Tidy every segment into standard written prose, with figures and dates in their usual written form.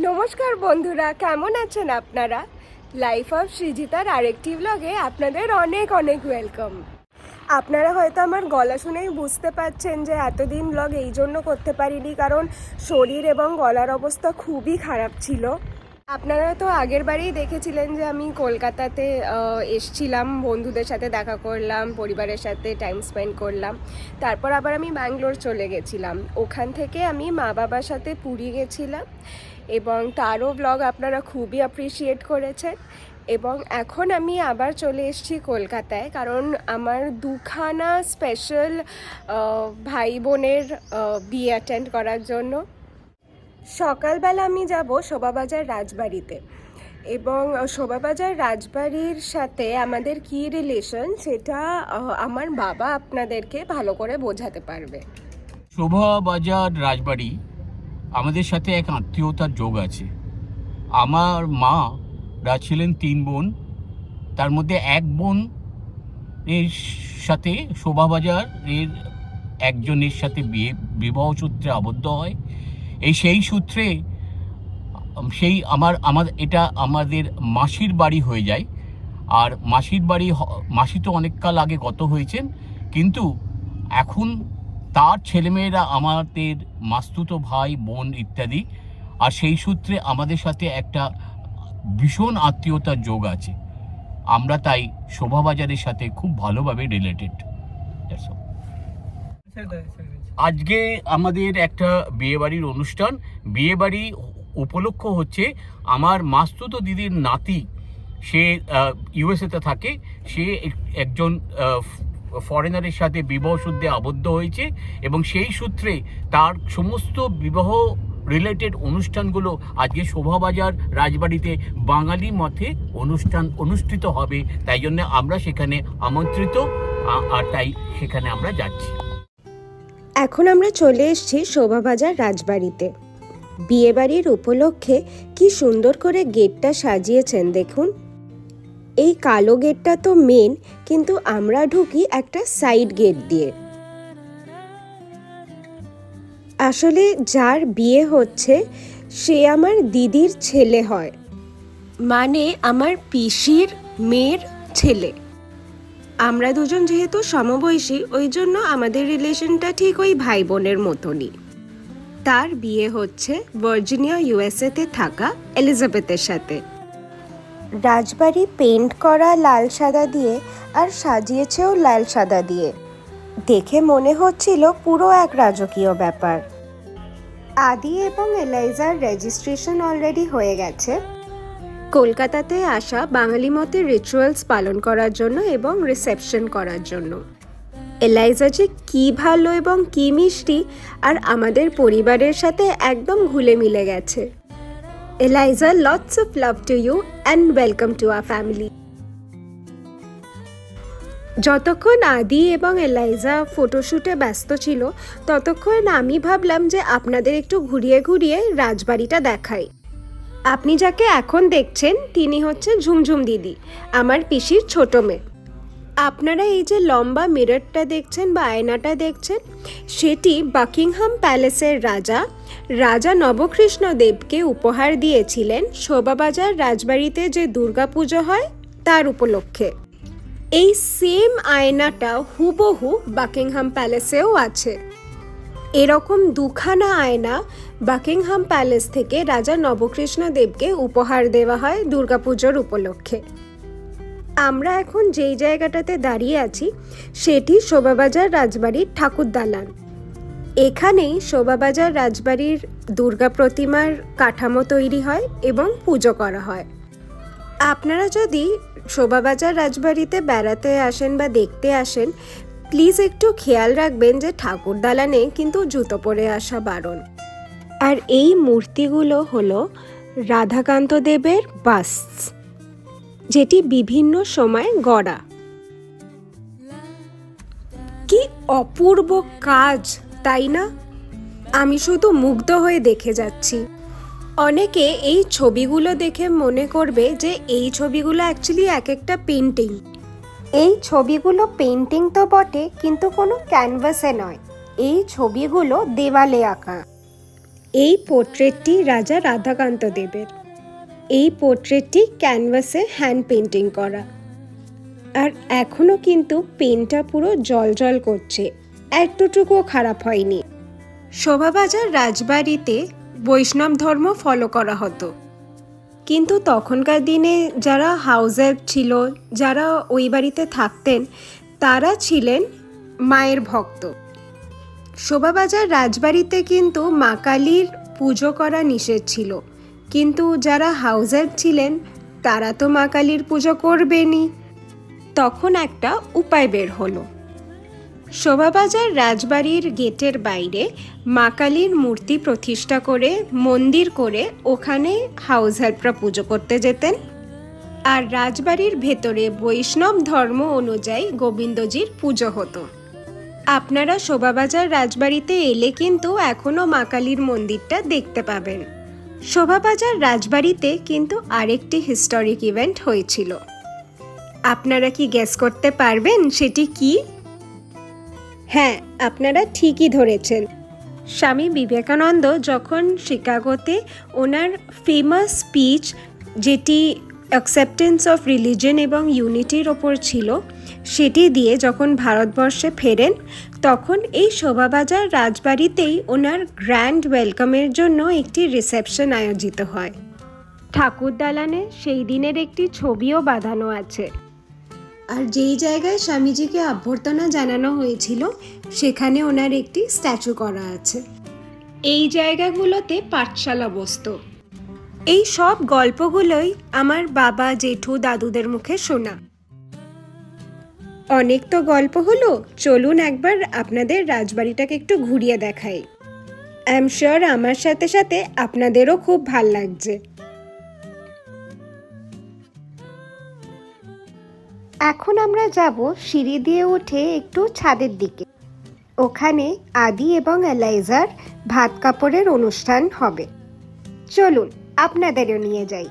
নমস্কার বন্ধুরা, কেমন আছেন আপনারা? লাইফ অফ সৃজিতার আরেকটি ব্লগে আপনাদের অনেক অনেক ওয়েলকাম। আপনারা হয়তো আমার গলা শুনেই বুঝতে পারছেন যে এতদিন ব্লগ এই জন্য করতে পারিনি, কারণ শরীর এবং গলার অবস্থা খুবই খারাপ ছিল। আপনারা তো আগের বারেই দেখেছিলেন যে আমি কলকাতাতে এসছিলাম, বন্ধুদের সাথে দেখা করলাম, পরিবারের সাথে টাইম স্পেন্ড করলাম। তারপর আবার আমি ব্যাঙ্গালোর চলে গেছিলাম। ওখান থেকে আমি মা বাবার সাথে পুরী গেছিলাম এবং তারও ব্লগ আপনারা খুবই অ্যাপ্রিসিয়েট করেছেন। এবং এখন আমি আবার চলে এসেছি কলকাতায়, কারণ আমার দুখানা স্পেশাল ভাই বোনের বিয়ে অ্যাটেন্ড করার জন্য। সকালবেলা আমি যাব শোভাবাজার রাজবাড়িতে, এবং শোভাবাজার রাজবাড়ির সাথে আমাদের কী রিলেশন সেটা আমার বাবা আপনাদেরকে ভালো করে বোঝাতে পারবে। শোভাবাজার রাজবাড়ি আমাদের সাথে এক আত্মীয়তার যোগ আছে। আমার মারা ছিলেন 3 বোন, তার মধ্যে এক বোন এর সাথে শোভাবাজারের একজনের সাথে বিবাহ সূত্রে আবদ্ধ হয়। সেই সূত্রে এটা আমাদের মাসির বাড়ি হয়ে যায়। আর মাসি তো অনেককাল আগে গত হয়েছেন, কিন্তু এখন তার ছেলেমেয়েরা আমাদের মাস্তুতো ভাই বোন ইত্যাদি। আর সেই সূত্রে আমাদের সাথে একটা ভীষণ আত্মীয়তার যোগ আছে। আমরা তাই শোভাবাজারের সাথে খুব ভালোভাবে রিলেটেড। আজকে আমাদের একটা বিয়েবাড়ির অনুষ্ঠান। বিয়েবাড়ি উপলক্ষ হচ্ছে আমার মাস্তুতো দিদির নাতি, সে ইউএসএতে থাকে। সে একজন ফরেনারের সাথে বিবাহ সূত্রে আবদ্ধ হয়েছে, এবং সেই সূত্রে তার সমস্ত বিবাহ রিলেটেড অনুষ্ঠানগুলো আজকে শোভাবাজার রাজবাড়িতে বাঙালি মতে অনুষ্ঠিত হবে। তাই জন্য আমরা সেখানে আমন্ত্রিত, আর তাই সেখানে আমরা যাচ্ছি। এখন আমরা চলে এসেছি শোভাবাজার রাজবাড়িতে। বিয়েবাড়ির উপলক্ষে কি সুন্দর করে গেটটা সাজিয়েছেন দেখুন। এই কালো গেটটা তো মেন, কিন্তু আমরা ঢুকি একটা সাইড গেট দিয়ে। আসলে যার বিয়ে হচ্ছে সে আমার দিদির ছেলে হয়, মানে আমার পিসির মেয়ের ছেলে। আমরা দুজন যেহেতু সমবয়সী, ওই জন্য আমাদের রিলেশনটা ঠিক ওই ভাই বোনের মতনই। তার বিয়ে হচ্ছে ভার্জিনিয়া ইউএসএতে থাকা এলিজাবেথের সাথে। রাজবাড়ি পেন্ট করা লাল সাদা দিয়ে, আর সাজিয়েছেও লাল সাদা দিয়ে। দেখে মনে হচ্ছিল পুরো এক রাজকীয় ব্যাপার। আদি এবং এলাইজার রেজিস্ট্রেশন অলরেডি হয়ে গেছে কলকাতাতে আসা বাঙালি মতে রিচুয়ালস পালন করার জন্য এবং রিসেপশন করার জন্য। এলাইজা যে কী ভালো এবং কী মিষ্টি, আর আমাদের পরিবারের সাথে একদম ঘুলে মিলে গেছে। Eliza, lots of love to you and welcome to our family. যতক্ষণ আদি এবং এলাইজা ফটোশ্যুটে ব্যস্ত ছিল, ততক্ষণ আমি ভাবলাম যে আপনাদের একটু ঘুরিয়ে ঘুরিয়ে রাজবাড়িটা দেখাই। আপনি যাকে এখন দেখছেন তিনি হচ্ছে ঝুমঝুম দিদি, আমার পিসির ছোট মেয়ে। আপনারা এই যে লম্বা মিররটা দেখছেন বা আয়নাটা দেখছেন, সেটি বাকিংহাম প্যালেসের রাজা নবকৃষ্ণদেবকে উপহার দিয়েছিলেন শোভাবাজার রাজবাড়িতে যে দুর্গাপুজো হয় তার উপলক্ষে। এই সেম আয়নাটা হুবহু বাকিংহাম প্যালেসেও আছে। এরকম দুখানা আয়না বাকিংহাম প্যালেস থেকে রাজা নবকৃষ্ণদেবকে উপহার দেওয়া হয় দুর্গাপুজোর উপলক্ষে। আমরা এখন যেই জায়গাটাতে দাঁড়িয়ে আছি সেটি শোভাবাজার রাজবাড়ির ঠাকুর দালান। এখানেই শোভাবাজার রাজবাড়ির দুর্গা প্রতিমার কাঠামো তৈরি হয় এবং পুজো করা হয়। আপনারা যদি শোভাবাজার রাজবাড়িতে বেড়াতে আসেন বা দেখতে আসেন, প্লিজ একটু খেয়াল রাখবেন যে ঠাকুর দালানে কিন্তু জুতো পরে আসা বারণ। আর এই মূর্তিগুলো হলো রাধাকান্ত দেবের বাস্ট, যেটি বিভিন্ন সময় গড়া। কি অপূর্ব কাজ, তাই না? আমি শুধু মুগ্ধ হয়ে দেখে যাচ্ছি। অনেকে এই ছবিগুলো দেখে মনে করবে যে এই ছবিগুলো অ্যাকচুয়ালি এক একটা পেন্টিং। এই ছবিগুলো পেন্টিং তো বটে, কিন্তু কোনো ক্যানভাসে নয়। এই ছবিগুলো দেওয়ালে আঁকা। এই পোর্ট্রেটটি রাজা রাধাকান্ত দেবের। এই পোর্ট্রেটটি ক্যানভাসে হ্যান্ড পেন্টিং করা, আর এখনও কিন্তু পেনটা পুরো জলজল করছে, একটুটুকুও খারাপ হয়নি। শোভাবাজার রাজবাড়িতে বৈষ্ণব ধর্ম ফলো করা হতো, কিন্তু তখনকার দিনে যারা হাউস হেল্প ছিল, যারা ওই বাড়িতে থাকতেন, তারা ছিলেন মায়ের ভক্ত। শোভাবাজার রাজবাড়িতে কিন্তু মা কালীর পুজো করা নিষেধ ছিল, কিন্তু যারা হাউস হেল্প ছিলেন তারা তো মা কালীর পুজো করবেনই। তখন একটা উপায় বের হলো। শোভাবাজার রাজবাড়ির গেটের বাইরে মা কালীর মূর্তি প্রতিষ্ঠা করে মন্দির করে ওখানে হাউস হেল্পরা পুজো করতে যেতেন, আর রাজবাড়ির ভেতরে বৈষ্ণব ধর্ম অনুযায়ী গোবিন্দজির পুজো হতো। আপনারা শোভাবাজার রাজবাড়িতে এলে কিন্তু এখনও মা কালীর মন্দিরটা দেখতে পাবেন। শোভাবাজার রাজবাড়িতে কিন্তু আরেকটি হিস্টোরিক ইভেন্ট হয়েছিল। আপনারা কি গেস করতে পারবেন সেটি কি? হ্যাঁ, আপনারা ঠিকই ধরেছেন। স্বামী বিবেকানন্দ যখন শিকাগোতে ওনার ফেমাস স্পিচ, যেটি অ্যাকসেপ্টেন্স অফ রিলিজন এবং ইউনিটির ওপর ছিল, সেটি দিয়ে যখন ভারতবর্ষে ফেরেন, তখন এই শোভাবাজার রাজবাড়িতেই ওনার গ্র্যান্ড ওয়েলকামের জন্য একটি রিসেপশন আয়োজিত হয়। ঠাকুর দালানে সেই দিনের একটি ছবিও বাঁধানো আছে। আর যেই জায়গায় স্বামীজিকে অভ্যর্থনা জানানো হয়েছিল সেখানে ওনার একটি স্ট্যাচু করা আছে। এই জায়গাগুলোতে পাঠশালা বসতো। এই সব গল্পগুলোই আমার বাবা, জেঠু, দাদুদের মুখে শোনা। অনেক তো গল্প হলো, চলুন একবার আপনাদের রাজবাড়িটাকে একটু ঘুরিয়ে দেখাই। আই এম শিওর আমার সাথে সাথে আপনাদেরও খুব ভাল লাগছে। এখন আমরা যাব সিঁড়ি দিয়ে উঠে একটু ছাদের দিকে। ওখানে আদি এবং এলাইজার ভাত কাপড়ের অনুষ্ঠান হবে। চলুন আপনাদেরও নিয়ে যাই।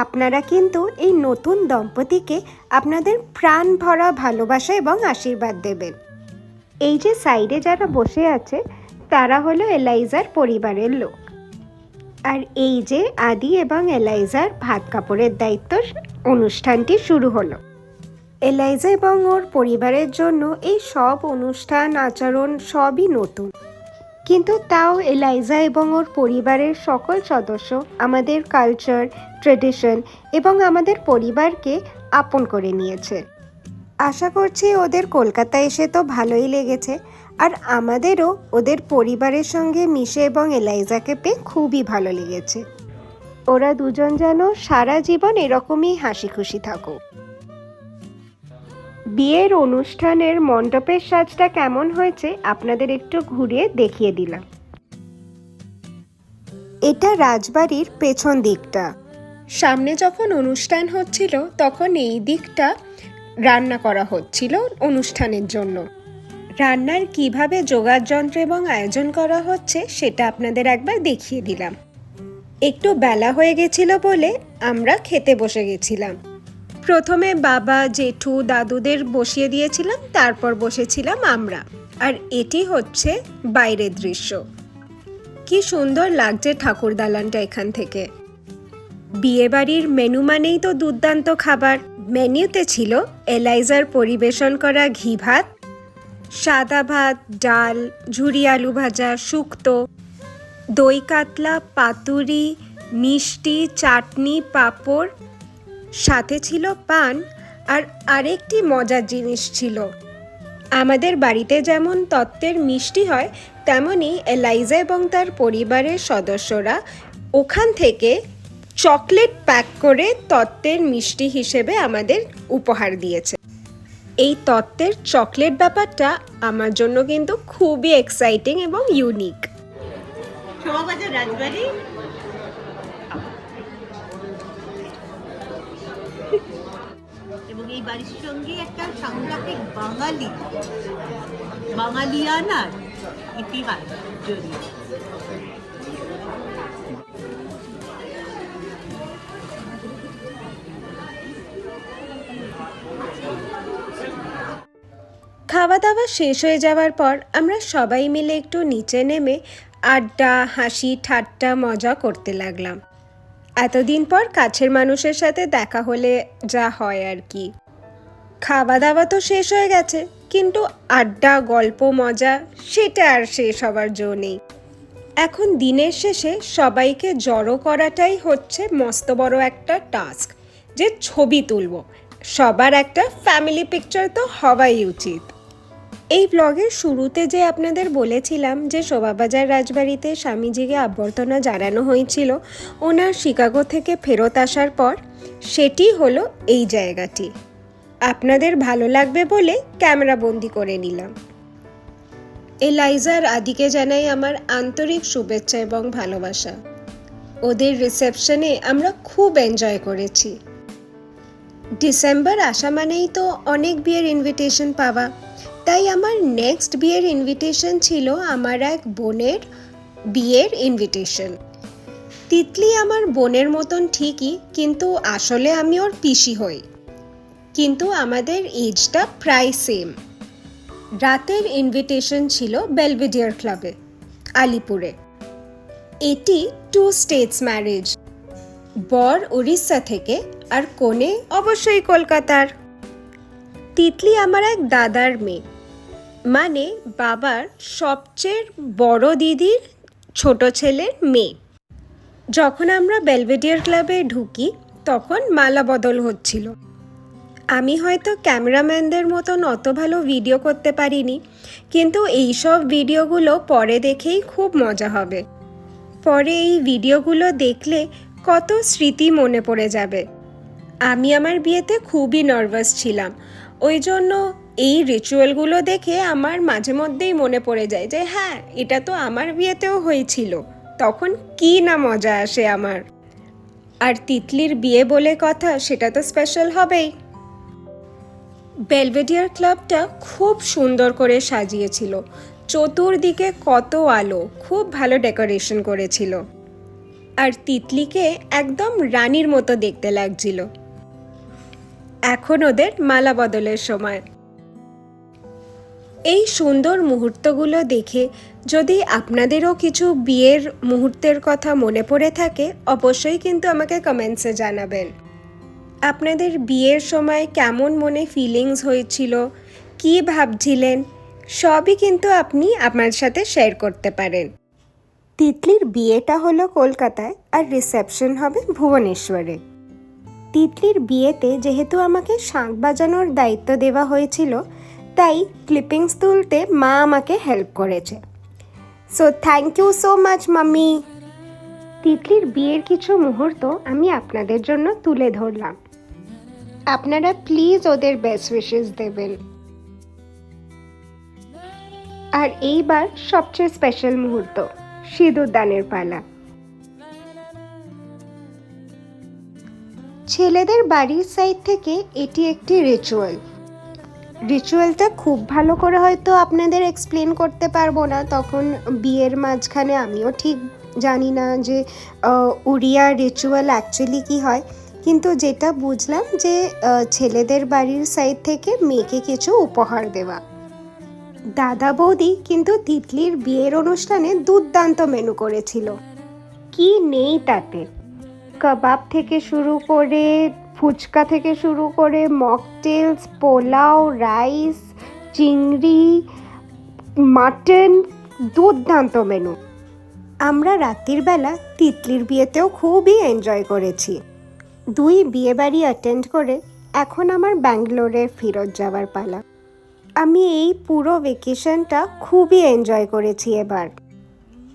আপনারা কিন্তু এই নতুন দম্পতিকে আপনাদের প্রাণ ভরা ভালোবাসা এবং আশীর্বাদ দেবেন। এই যে সাইডে যারা বসে আছে তারা হলো এলাইজার পরিবারের লোক, আর এই যে আদি এবং এলাইজার ভাত কাপড়ের দায়িত্ব অনুষ্ঠানটি শুরু হলো। এলাইজা এবং ওর পরিবারের জন্য এই সব অনুষ্ঠান আচরণ সবই নতুন, কিন্তু তাও এলাইজা এবং ওর পরিবারের সকল সদস্য আমাদের কালচার, ট্রেডিশন এবং আমাদের পরিবারকে আপন করে নিয়েছে। আশা করছি ওদের কলকাতায় এসে তো ভালোই লেগেছে, আর আমাদেরও ওদের পরিবারের সঙ্গে মিশে এবং এলাইজাকে পেয়ে খুবই ভালো লেগেছে। ওরা দুজন যেন সারা জীবন এরকমই হাসি খুশি থাকুক। বিয়ের অনুষ্ঠানের মণ্ডপের সাজটা কেমন হয়েছে আপনাদের একটু ঘুরিয়ে দেখিয়ে দিলাম। এটা রাজবাড়ির পেছন দিকটা। সামনে যখন অনুষ্ঠান হচ্ছিল তখন এই দিকটা রান্না করা হচ্ছিল অনুষ্ঠানের জন্য। রান্নার কিভাবে যোগাড় যন্ত্র এবং আয়োজন করা হচ্ছে সেটা আপনাদের একবার দেখিয়ে দিলাম। একটু বেলা হয়ে গেছিল বলে আমরা খেতে বসে গেছিলাম। প্রথমে বাবা, জেঠু, দাদুদের বসিয়ে দিয়েছিলাম, তারপর বসেছিলাম আমরা। আর এটি হচ্ছে বাইরের দৃশ্য। কি সুন্দর লাগছে ঠাকুর দালানটা এখান থেকে। বিয়েবাড়ির মেনু মানেই তো দুর্দান্ত খাবার। মেনুতে ছিল এলাইজার পরিবেশন করা ঘি ভাত, সাদা ভাত, ডাল, ঝুরি আলু ভাজা, শুক্তো, দই কাতলা, পাতুরি, মিষ্টি, চাটনি, পাঁপড়, সাথে ছিল পান। আর আরেকটি মজার জিনিস ছিল, আমাদের বাড়িতে যেমন তত্ত্বের মিষ্টি হয়, তেমনি এলাইজা এবং তার পরিবারের সদস্যরা ওখান থেকে চকলেট প্যাক করে তত্ত্বের মিষ্টি হিসেবে আমাদের উপহার দিয়েছে। এই তত্ত্বের চকলেট ব্যাপারটা আমার জন্য কিন্তু খুবই এক্সাইটিং এবং ইউনিক। শোভাবাজার রাজবাড়ি এবং এই বাড়ির সঙ্গে একটা সাংঘাতিক বাঙালিয়ানার ইতিহাস জড়িয়ে। খাওয়া দাওয়া শেষ হয়ে যাওয়ার পর আমরা সবাই মিলে একটু নিচে নেমে আড্ডা, হাসি, ঠাট্টা, মজা করতে লাগলাম। এতদিন পর কাছের মানুষের সাথে দেখা হলে যা হয় আর কি। খাওয়া দাওয়া তো শেষ হয়ে গেছে, কিন্তু আড্ডা, গল্প, মজা সেটা আর শেষ হবার জো নেই। এখন দিনের শেষে সবাইকে জড়ো করাটাই হচ্ছে মস্ত বড় একটা টাস্ক, যে ছবি তুলব। সবার একটা ফ্যামিলি পিকচার তো হওয়াই উচিত। এই ব্লগের শুরুতে যে আপনাদের বলেছিলাম যে শোভাবাজার রাজবাড়িতে স্বামীজিকে অভ্যর্থনা জানানো হয়েছিল ওনার শিকাগো থেকে ফেরত আসার পর, সেটি হলো এই জায়গাটি। আপনাদের ভালো লাগবে বলে ক্যামেরা বন্দি করে নিলাম। এলাইজার আদিকে জানাই আমার আন্তরিক শুভেচ্ছা এবং ভালোবাসা। ওদের রিসেপশনে আমরা খুব এনজয় করেছি। ডিসেম্বর আসা মানেই তো অনেক বিয়ের ইনভিটেশন পাওয়া, তাই আমার নেক্সট বিয়ের ইনভিটেশন ছিল আমার এক বোনের বিয়ের ইনভিটেশন। তিতলি আমার বোনের মতন ঠিকই, কিন্তু আসলে আমি ওর পিসি হই, কিন্তু আমাদের এজটা প্রায় সেম। রাতের ইনভিটেশন ছিল বেলভেডিয়ার ক্লাবে, আলিপুরে। এটি 2 স্টেটস ম্যারেজ, বর উড়িষ্যা থেকে আর কনে অবশ্যই কলকাতার। তিতলি আমার এক দাদার মেয়ে, মানে বাবার সবচেয়ে বড় দিদির ছোট ছেলের মেয়ে। যখন আমরা বেলভেডিয়ার ক্লাবে ঢুকি তখন মালা বদল হচ্ছিল। আমি হয়তো ক্যামেরাম্যানদের মতন অত ভালো ভিডিও করতে পারিনি, কিন্তু এইসব ভিডিওগুলো পরে দেখেই খুব মজা হবে। পরে এই ভিডিওগুলো দেখলে কত স্মৃতি মনে পড়ে যাবে। আমি আমার বিয়েতে খুবই নার্ভাস ছিলাম, ওই জন্য এই রিচুয়ালগুলো দেখে আমার মাঝে মধ্যেই মনে পড়ে যায় যে হ্যাঁ, এটা তো আমার বিয়েতেও হয়েছিল, তখন কি না মজা আসে আমার। আর তিতলির বিয়ে বলে কথা, সেটা তো স্পেশাল হবেই। বেলভেডিয়ার ক্লাবটা খুব সুন্দর করে সাজিয়েছিল, চতুর্দিকে কত আলো, খুব ভালো ডেকোরেশন করেছিল। আর তিতলিকে একদম রানীর মতো দেখতে লাগছিল। এখন ওদের মালা বদলের সময়। এই সুন্দর মুহূর্তগুলো দেখে যদি আপনাদেরও কিছু বিয়ের মুহূর্তের কথা মনে পড়ে থাকে, অবশ্যই কিন্তু আমাকে কমেন্টসে জানাবেন। আপনাদের বিয়ের সময় কেমন মনে ফিলিংস হয়েছিল, কী ভাবছিলেন, সবই কিন্তু আপনি আমার সাথে শেয়ার করতে পারেন। তিতলির বিয়েটা হলো কলকাতায় আর রিসেপশন হবে ভুবনেশ্বরে। তিতলির বিয়েতে যেহেতু আমাকে শাঁখ বাজানোর দায়িত্ব দেওয়া হয়েছিল, তাই ক্লিপিংস তুলতে মা আমাকে হেল্প করেছে। So thank you so much mummy. তিতলির বিয়ের কিছু মুহূর্ত আমি আপনাদের জন্য তুলে ধরলাম। আপনারা প্লিজ ওদের বেস্ট উইশেস দেবেন। আর এইবার সবচেয়ে স্পেশাল মুহূর্ত, সিঁদুর দানের পালা। ছেলেদের বাড়ির সাইড থেকে এটি একটি রিচুয়ালটা খুব ভালো করে হয়তো আপনাদের এক্সপ্লেন করতে পারবো না, তখন বিয়ের মাঝখানে আমিও ঠিক জানি না যে উড়িয়া রিচুয়াল অ্যাকচুয়ালি কী হয়, কিন্তু যেটা বুঝলাম যে ছেলেদের বাড়ির সাইড থেকে মেয়েকে কিছু উপহার দেওয়া। দাদা বৌদি কিন্তু তিতলির বিয়ের অনুষ্ঠানে দুর্দান্ত মেনু করেছিল, কি নেই তাতে। কাবাব থেকে শুরু করে, ফুচকা থেকে শুরু করে, মকটেলস, পোলাও, রাইস, চিংড়ি, মাটন, দুর্দান্ত মেনু। আমরা রাত্রির বেলা তিতলির বিয়েতেও খুবই এনজয় করেছি। 2 বিয়েবাড়ি অ্যাটেন্ড করে এখন আমার ব্যাঙ্গালোরে ফেরত যাওয়ার পালা। আমি এই পুরো ভেকেশনটা খুবই এনজয় করেছি এবার।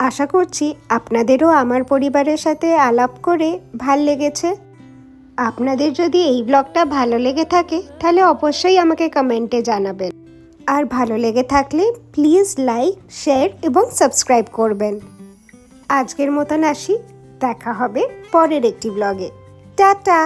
আশা করছি আপনাদেরও আমার পরিবারের সাথে আলাপ করে ভাল লেগেছে। আপনাদের যদি এই ব্লগটা ভালো লেগে থাকে তাহলে অবশ্যই আমাকে কমেন্টে জানাবেন। আর ভালো লেগে থাকলে প্লিজ লাইক, শেয়ার এবং সাবস্ক্রাইব করবেন। আজকের মতন আসি, দেখা হবে পরের একটি ব্লগে। টাটা।